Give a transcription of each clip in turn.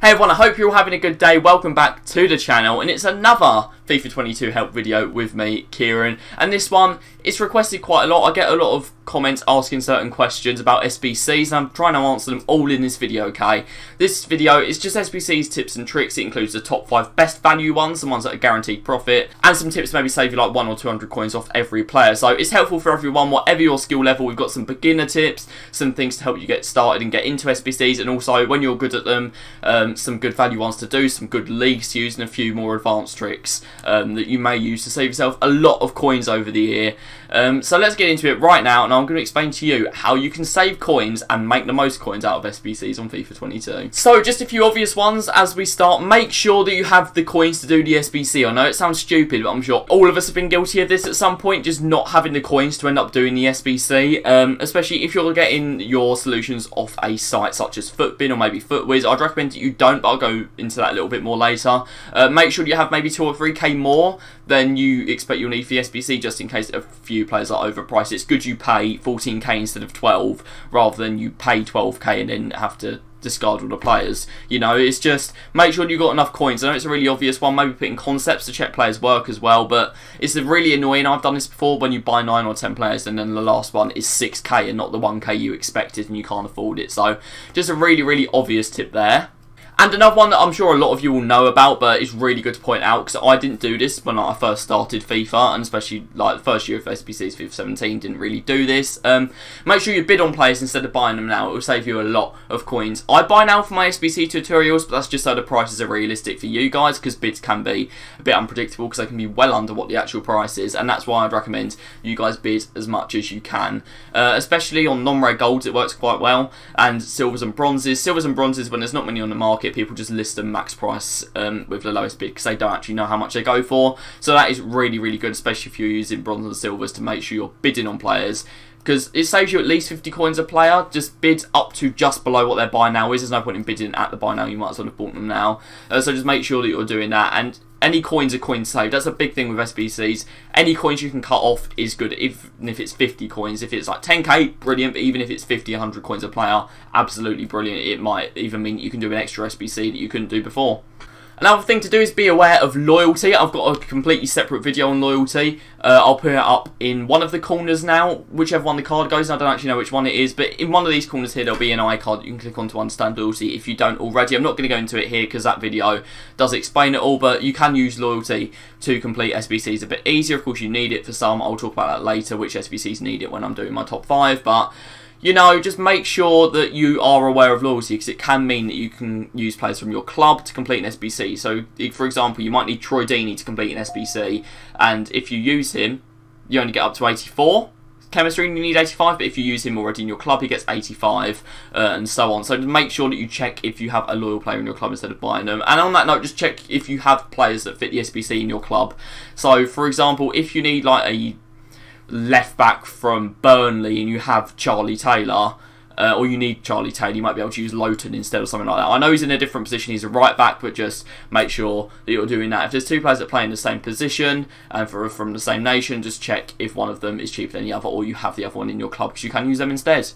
Hey everyone, I hope you're all having a good day. Welcome back to the channel, and it's another FIFA 22 help video with me, Kieran. And this one, it's requested quite a lot. I get a lot of comments asking certain questions about SBCs, and I'm trying to answer them all in this video, okay? This video is just SBCs tips and tricks. It includes the top 5 best value ones, the ones that are guaranteed profit, and some tips to maybe save you like 100 or 200 coins off every player. So it's helpful for everyone, whatever your skill level. We've got some beginner tips, some things to help you get started and get into SBCs, and also when you're good at them, some good value ones to do, some good leagues to use, and a few more advanced tricks that you may use to save yourself a lot of coins over the year. So let's get into it right now, and I'm going to explain to you how you can save coins and make the most coins out of SBCs on FIFA 22. So just a few obvious ones as we start. Make sure that you have the coins to do the SBC. I know it sounds stupid, but I'm sure all of us have been guilty of this at some point, just not having the coins to end up doing the SBC, especially if you're getting your solutions off a site such as Footbin or maybe Footwiz. I'd recommend that you don't, but I'll go into that a little bit more later. Make sure you have maybe 2 or 3k more than you expect you'll need for the SBC, just in case a few players are overpriced. It's good you pay 14k instead of 12, rather than you pay 12k and then have to discard all the players. You know, it's just make sure you've got enough coins. I know it's a really obvious one, maybe putting concepts to check players' work as well, but it's really annoying. I've done this before when you buy 9 or 10 players and then the last one is 6k and not the 1k you expected and you can't afford it. So just a really obvious tip there. And another one that I'm sure a lot of you will know about, but it's really good to point out, because I didn't do this when I first started FIFA, and especially like the first year of SBCs, FIFA 17, didn't really do this. Make sure you bid on players instead of buying them now. It will save you a lot of coins. I buy now for my SBC tutorials, but that's just so the prices are realistic for you guys, because bids can be a bit unpredictable, because they can be well under what the actual price is, and that's why I'd recommend you guys bid as much as you can. Especially on non-rare golds, it works quite well, and silvers and bronzes. Silvers and bronzes, when there's not many on the market, people just list them max price with the lowest bid, because they don't actually know how much they go for. So that is really good, especially if you're using bronze and silvers, to make sure you're bidding on players, because it saves you at least 50 coins a player. Just bid up to just below what their buy now is. There's no point in bidding at the buy now. You might as well have bought them now. So just make sure that you're doing that. And any coins are coins saved. That's a big thing with SBCs. Any coins you can cut off is good, even if it's 50 coins. If it's like 10k, brilliant, but even if it's 50, 100 coins a player, absolutely brilliant. It might even mean you can do an extra SBC that you couldn't do before. Another thing to do is be aware of loyalty. I've got a completely separate video on loyalty. I'll put it up in one of the corners now, whichever one the card goes. I don't actually know which one it is, but in one of these corners here, there'll be an iCard you can click on to understand loyalty if you don't already. I'm not going to go into it here because that video does explain it all, but you can use loyalty to complete SBCs a bit easier. Of course, you need it for some. I'll talk about that later, which SBCs need it when I'm doing my top 5, but you know, just make sure that you are aware of loyalty, because it can mean that you can use players from your club to complete an SBC. So, for example, you might need Troy Deeney to complete an SBC, and if you use him, you only get up to 84 chemistry, and you need 85, but if you use him already in your club, he gets 85, and so on. So just make sure that you check if you have a loyal player in your club instead of buying them. And on that note, just check if you have players that fit the SBC in your club. So, for example, if you need like a left back from Burnley and you have Charlie Taylor, or you need Charlie Taylor, you might be able to use Lowton instead or something like that. I know he's in a different position, he's a right back, but just make sure that you're doing that. If there's 2 players that play in the same position and from the same nation, just check if one of them is cheaper than the other, or you have the other one in your club, because you can use them instead.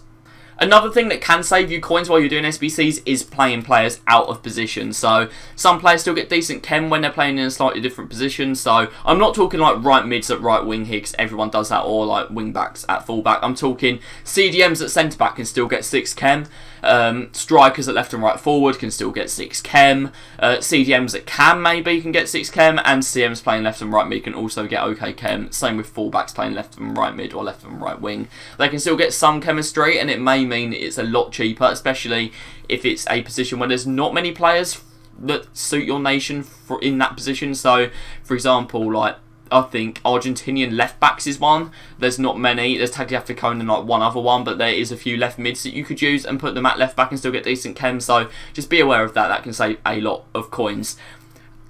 Another thing that can save you coins while you're doing SBCs is playing players out of position. So some players still get decent chem when they're playing in a slightly different position. So I'm not talking like right mids at right wing here, because everyone does that, or like wing backs at full back. I'm talking CDMs at centre back can still get 6 chem. Strikers at left and right forward can still get 6 chem. CDMs at cam maybe can get 6 chem, and CMs playing left and right mid can also get okay chem. Same with fullbacks playing left and right mid or left and right wing. They can still get some chemistry, and it may mean it's a lot cheaper, especially if it's a position where there's not many players that suit your nation in that position. So, for example, like I think Argentinian left backs is one. There's not many. There's Tagliafico and like one other one, but there is a few left mids that you could use and put them at left back and still get decent chem. So just be aware of that. That can save a lot of coins.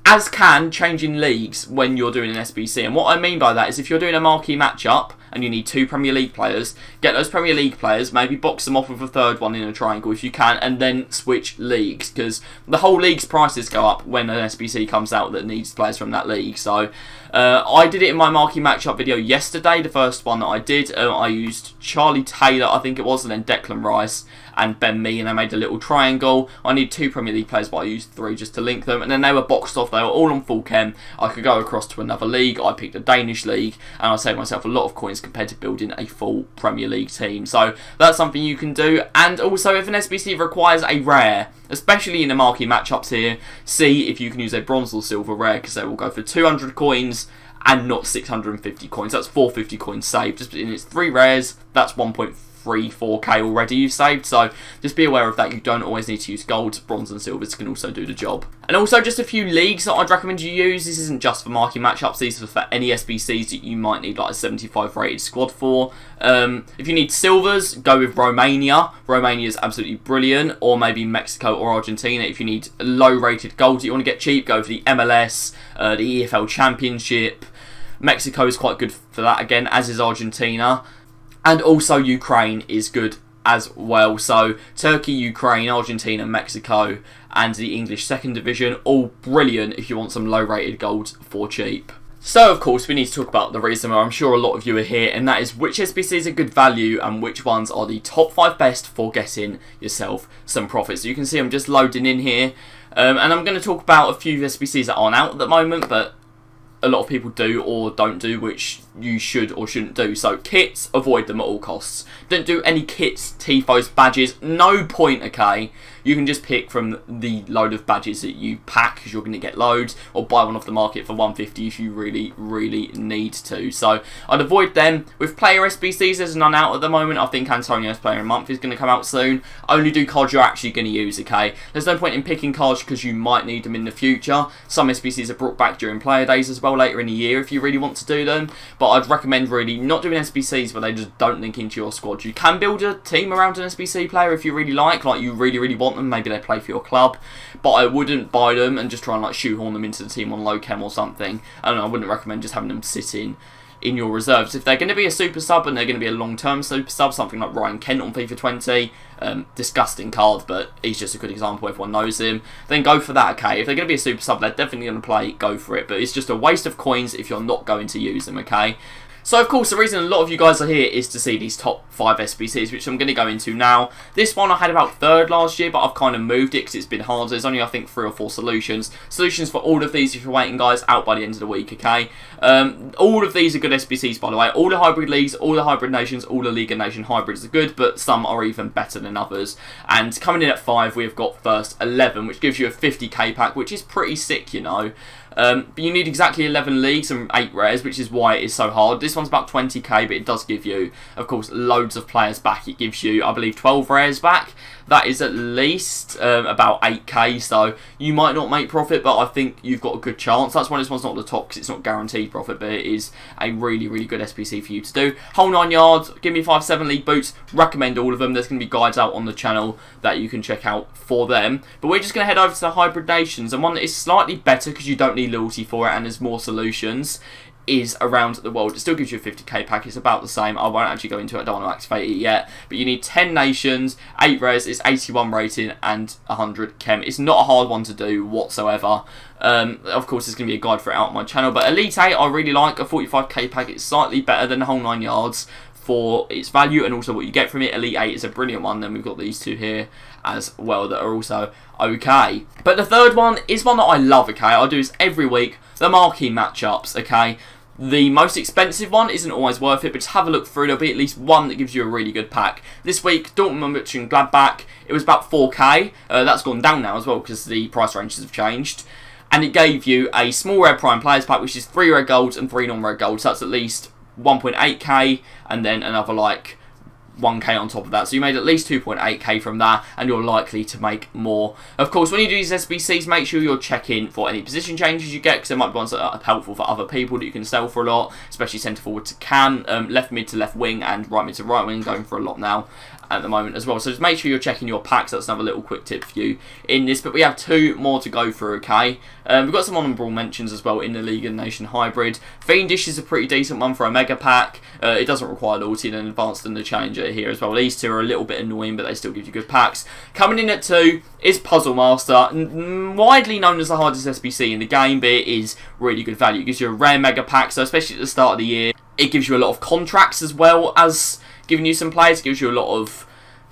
As can changing leagues when you're doing an SBC. And what I mean by that is if you're doing a marquee matchup and you need 2 Premier League players. Get those Premier League players, maybe box them off with a third one in a triangle if you can, and then switch leagues, because the whole league's prices go up when an SBC comes out that needs players from that league. So I did it in my marquee matchup video yesterday, the first one that I did. I used Charlie Taylor, I think it was, and then Declan Rice and Ben Mee, and I made a little triangle. I need 2 Premier League players, but I used 3 just to link them, and then they were boxed off. They were all on full chem. I could go across to another league. I picked a Danish league, and I saved myself a lot of coins compared to building a full Premier League team. So that's something you can do. And also, if an SBC requires a rare, especially in the marquee matchups here, see if you can use a bronze or silver rare, because they will go for 200 coins and not 650 coins. That's 450 coins saved. Just in its 3 rares, that's 1.34k already you've saved. So just be aware of that. You don't always need to use gold. Bronze and silvers can also do the job. And also just a few leagues that I'd recommend you use. This isn't just for marquee matchups. These are for any SBCs that you might need like a 75 rated squad for. If you need silvers, go with Romania. Romania is absolutely brilliant. Or maybe Mexico or Argentina. If you need low rated gold that you want to get cheap, go for the MLS, the EFL Championship. Mexico is quite good for that again, as is Argentina. And also Ukraine is good as well. So Turkey, Ukraine, Argentina, Mexico, and the English second division, all brilliant if you want some low rated gold for cheap. So of course we need to talk about the reason why I'm sure a lot of you are here, and that is which SBCs are good value and which ones are the top 5 best for getting yourself some profits. So you can see I'm just loading in here, and I'm going to talk about a few SBCs that aren't out at the moment, but a lot of people do or don't do, which you should or shouldn't do. So kits, avoid them at all costs. Don't do any kits, tifos, badges, no point, okay? You can just pick from the load of badges that you pack, because you're going to get loads, or buy one off the market for 150 if you really need to. So I'd avoid them. With player SBCs, there's none out at the moment. I think Antonio's Player of the Month is going to come out soon. Only do cards you're actually going to use, okay? There's no point in picking cards because you might need them in the future. Some SBCs are brought back during player days as well later in the year if you really want to do them. But I'd recommend really not doing SBCs where they just don't link into your squad. You can build a team around an SBC player if you really like you really want them. Maybe they play for your club, but I wouldn't buy them and just try and like shoehorn them into the team on low chem or something. And I wouldn't recommend just having them sitting in your reserves. If they're going to be a super sub and they're going to be a long-term super sub, something like Ryan Kent on FIFA 20, disgusting card, but he's just a good example, everyone knows him, then go for that, okay? If they're going to be a super sub, they're definitely going to play, go for it, but it's just a waste of coins if you're not going to use them, okay? So of course the reason a lot of you guys are here is to see these top 5 SBCs, which I'm going to go into now. This one I had about 3rd last year, but I've kind of moved it because it's been hard. There's only I think 3 or 4 solutions. Solutions for all of these if you're waiting, guys, out by the end of the week, okay? All of these are good SBCs, by the way. All the hybrid leagues, all the hybrid nations, all the League of Nation hybrids are good, but some are even better than others. And coming in at 5, we've got first 11, which gives you a 50k pack, which is pretty sick, you know. But you need exactly 11 leagues and 8 rares, which is why it is so hard. This one's about 20k, but it does give you, of course, loads of players back. It gives you, I believe, 12 rares back. That is at least about 8k, so you might not make profit, but I think you've got a good chance. That's why this one's not at the top, because it's not guaranteed profit, but it is a really good SBC for you to do. Whole 9 yards, give me 5-7 league boots, recommend all of them. There's going to be guides out on the channel that you can check out for them. But we're just going to head over to the hybrid nations, and one that is slightly better because you don't need loyalty for it and there's more solutions is around the world. It still gives you a 50k pack. It's about the same. I won't actually go into it. I don't want to activate it yet. But you need 10 nations, 8 rares, it's 81 rating and 100 chem. It's not a hard one to do whatsoever. Of course, there's going to be a guide for it out on my channel. But Elite 8 I really like. A 45k pack. It's slightly better than the whole 9 yards for its value and also what you get from it. Elite 8 is a brilliant one. Then we've got these 2 here as well that are also okay. But the third one is one that I love, okay? I do this every week. The marquee matchups, okay? The most expensive one isn't always worth it, but just have a look through. There'll be at least one that gives you a really good pack. This week, Dortmund and Gladbach, it was about 4k. That's gone down now as well because the price ranges have changed. And it gave you a small red prime players pack, which is 3 red golds and 3 non-red golds. So that's at least 1.8k, and then another like 1k on top of that. So you made at least 2.8k from that, and you're likely to make more. Of course, when you do these SBCs, make sure you're checking for any position changes you get, because there might be ones that are helpful for other people that you can sell for a lot, especially centre forward to cam, left mid to left wing, and right mid to right wing, going for a lot now. at the moment as well. So just make sure you're checking your packs. That's another little quick tip for you in this. But we have 2 more to go through, okay? We've got some honourable mentions as well in the League and Nation Hybrid. Fiendish is a pretty decent one for a mega pack. It doesn't require loyalty and advanced and the Challenger here as well. These 2 are a little bit annoying, but they still give you good packs. Coming in at 2 is Puzzle Master, widely known as the hardest SBC in the game, but it is really good value. It gives you a rare mega pack, so especially at the start of the year, it gives you a lot of contracts as well as giving you some players. It gives you a lot of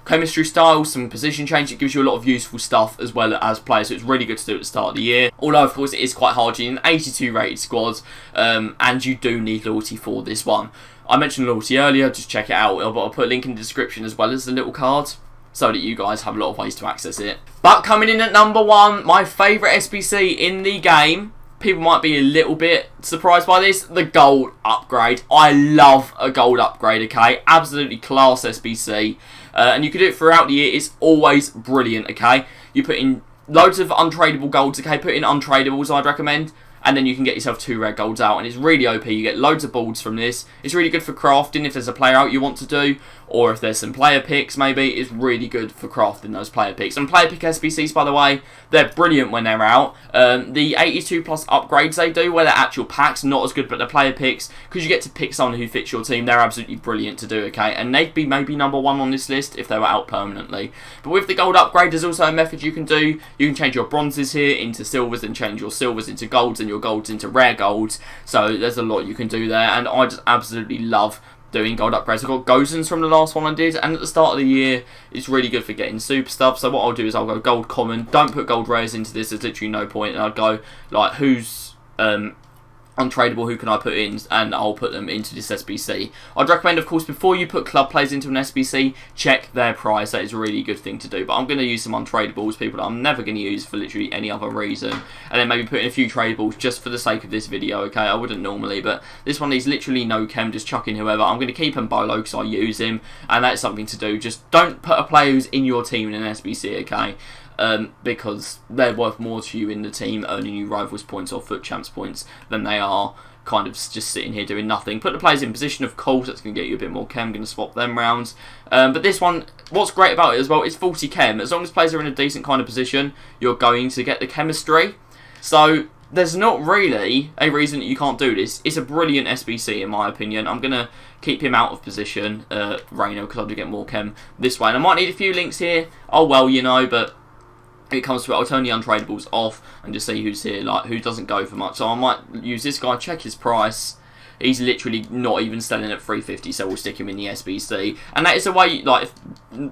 chemistry styles, some position change. It gives you a lot of useful stuff as well as players, so it's really good to do at the start of the year. Although, of course, it is quite hard. You're in an 82 rated squad, and you do need loyalty for this one. I mentioned loyalty earlier, just check it out. I'll put a link in the description as well as the little card, so that you guys have a lot of ways to access it. But coming in at number 1, my favourite SBC in the game. People might be a little bit surprised by this. The gold upgrade. I love a gold upgrade, okay? Absolutely class SBC. And you can do it throughout the year. It's always brilliant, okay? You put in loads of untradeable golds, okay? Put in untradables, I'd recommend. And then you can get yourself 2 rare golds out. And it's really OP. You get loads of boards from this. It's really good for crafting if there's a player out you want to do. Or if there's some player picks, maybe. It's really good for crafting those player picks. And player pick SBCs, by the way, they're brilliant when they're out. The 82 plus upgrades they do, where they're actual packs, not as good, but the player picks, because you get to pick someone who fits your team, they're absolutely brilliant to do, okay? And they'd be maybe number 1 on this list if they were out permanently. But with the gold upgrade, there's also a method you can do. You can change your bronzes here into silvers, and change your silvers into golds, and your golds into rare golds. So there's a lot you can do there, and I just absolutely love doing gold upgrades. I got Gozens from the last one I did, and at the start of the year, it's really good for getting super stuff. So what I'll do is I'll go gold common. Don't put gold rares into this. There's literally no point. And I'd go like who's untradeable, who can I put in, and I'll put them into this SBC. I'd recommend, of course, before you put club players into an SBC, check their price. That is a really good thing to do. But I'm going to use some untradables, people that I'm never going to use for literally any other reason, and then maybe put in a few tradables just for the sake of this video, okay? I wouldn't normally, but this one needs literally no chem, just chuck in whoever. I'm going to keep him Bolo because I use him, and that's something to do. Just don't put a player who's in your team in an SBC, okay? Because they're worth more to you in the team, earning you Rivals points or Foot Champs points, than they are kind of just sitting here doing nothing. Put the players in position, of course, that's going to get you a bit more chem. I'm going to swap them rounds. But this one, what's great about it as well, it's 40 chem. As long as players are in a decent kind of position, you're going to get the chemistry. So there's not really a reason that you can't do this. It's a brilliant SBC in my opinion. I'm going to keep him out of position, Reno, because I'll do get more chem this way. And I might need a few links here. Oh well, you know, but it comes to it, I'll turn the untradables off and just see who's here, like who doesn't go for much. So I might use this guy, check his price. He's literally not even selling at 350, so we'll stick him in the SBC. And that is the way, like, if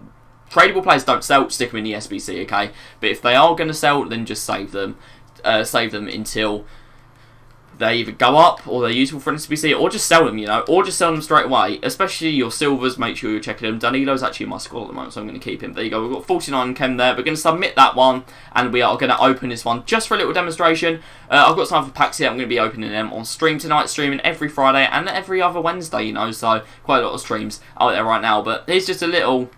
tradable players don't sell, stick them in the SBC, okay? But if they are going to sell, then just save them. Save them until they either go up or they're useful for an SBC, or just sell them, you know, or just sell them straight away. Especially your silvers, make sure you're checking them. Danilo's actually in my squad at the moment, so I'm going to keep him. There you go, we've got 49 chem there. We're going to submit that one, and we are going to open this one just for a little demonstration. I've got some for packs here. I'm going to be opening them on stream tonight, streaming every Friday and every other Wednesday, you know, so quite a lot of streams out there right now. But here's just a little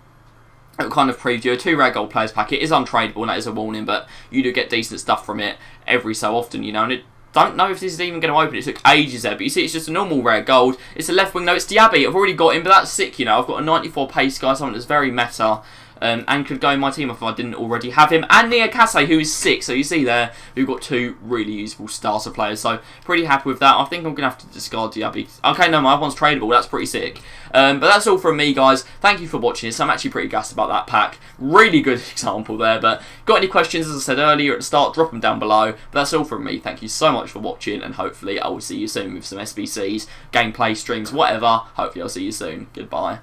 kind of preview. A 2 rare gold players pack. It is untradeable, and that is a warning, but you do get decent stuff from it every so often, you know, and it don't know if this is even going to open. It took ages there, but you see it's just a normal rare gold. It's a left wing, no, it's Diaby. I've already got him, but that's sick, you know. I've got a 94 pace guy, something that's very meta, and could go in my team if I didn't already have him. And Niakase, who is sick. So you see there, we've got 2 really useful starter players. So pretty happy with that. I think I'm going to have to discard Diaby. Okay, no, my other one's tradable. That's pretty sick. But that's all from me, guys. Thank you for watching this. I'm actually pretty gassed about that pack. Really good example there. But got any questions, as I said earlier at the start, drop them down below. But that's all from me. Thank you so much for watching, and hopefully I will see you soon with some SBCs, gameplay, streams, whatever. Hopefully I'll see you soon. Goodbye.